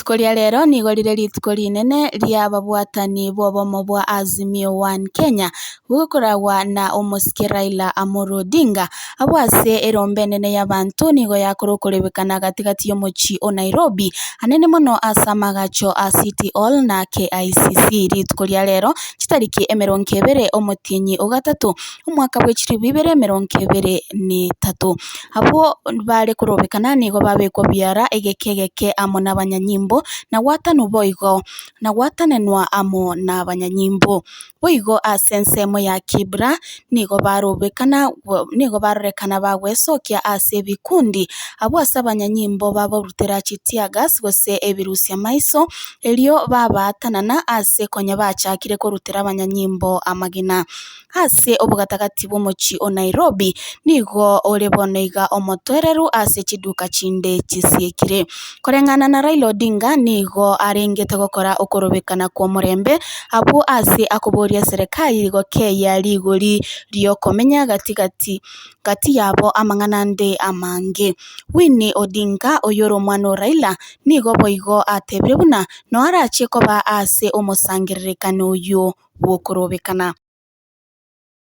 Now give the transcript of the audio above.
Rituko ria rero nigorire rituko rinene ria babwatani bobomo bwa Azimio One Kenya gukoragwa na omusike Raila Amolo Odinga abwase erombe nene y'abantu nigo yakurukurebekana gatigati y'omuchi o Nairobi hanene muno asa amagacho a City Hall na KICC. Rituko ria rero chitariki 20 omutinyi ogatatu omwaka bwa 2023 abo bare kurobekana nigo babekwa biara egekegeke amo n'abanyanyimbo na gwatanu boigo na gwatanenwa amo n'abanyanyimbo boigo asensemo ya Kibra nigo barorekana bagwesokia ase bikundi abo ase abanyanyimbo baborutera chitiagas gose ebirusia maiso elio babatanana ase konya bachakire korutera abanyanyimbo amagina ase obugatagati bw'omuchi o Nairobi nigo oreboneiga omotwereru ase chiduka chinde chisiekire korengana na Raila Odinga nigo arengete gokora okorobekana kwa murembe abo ase akoboria serikali gokeya rigori riokomenya gati yabo amang'anande amange Winnie Odinga oyoro mwano Raila nigo boigo atebire buna no arache koba ase omosangiririkano uyu bwokorobekana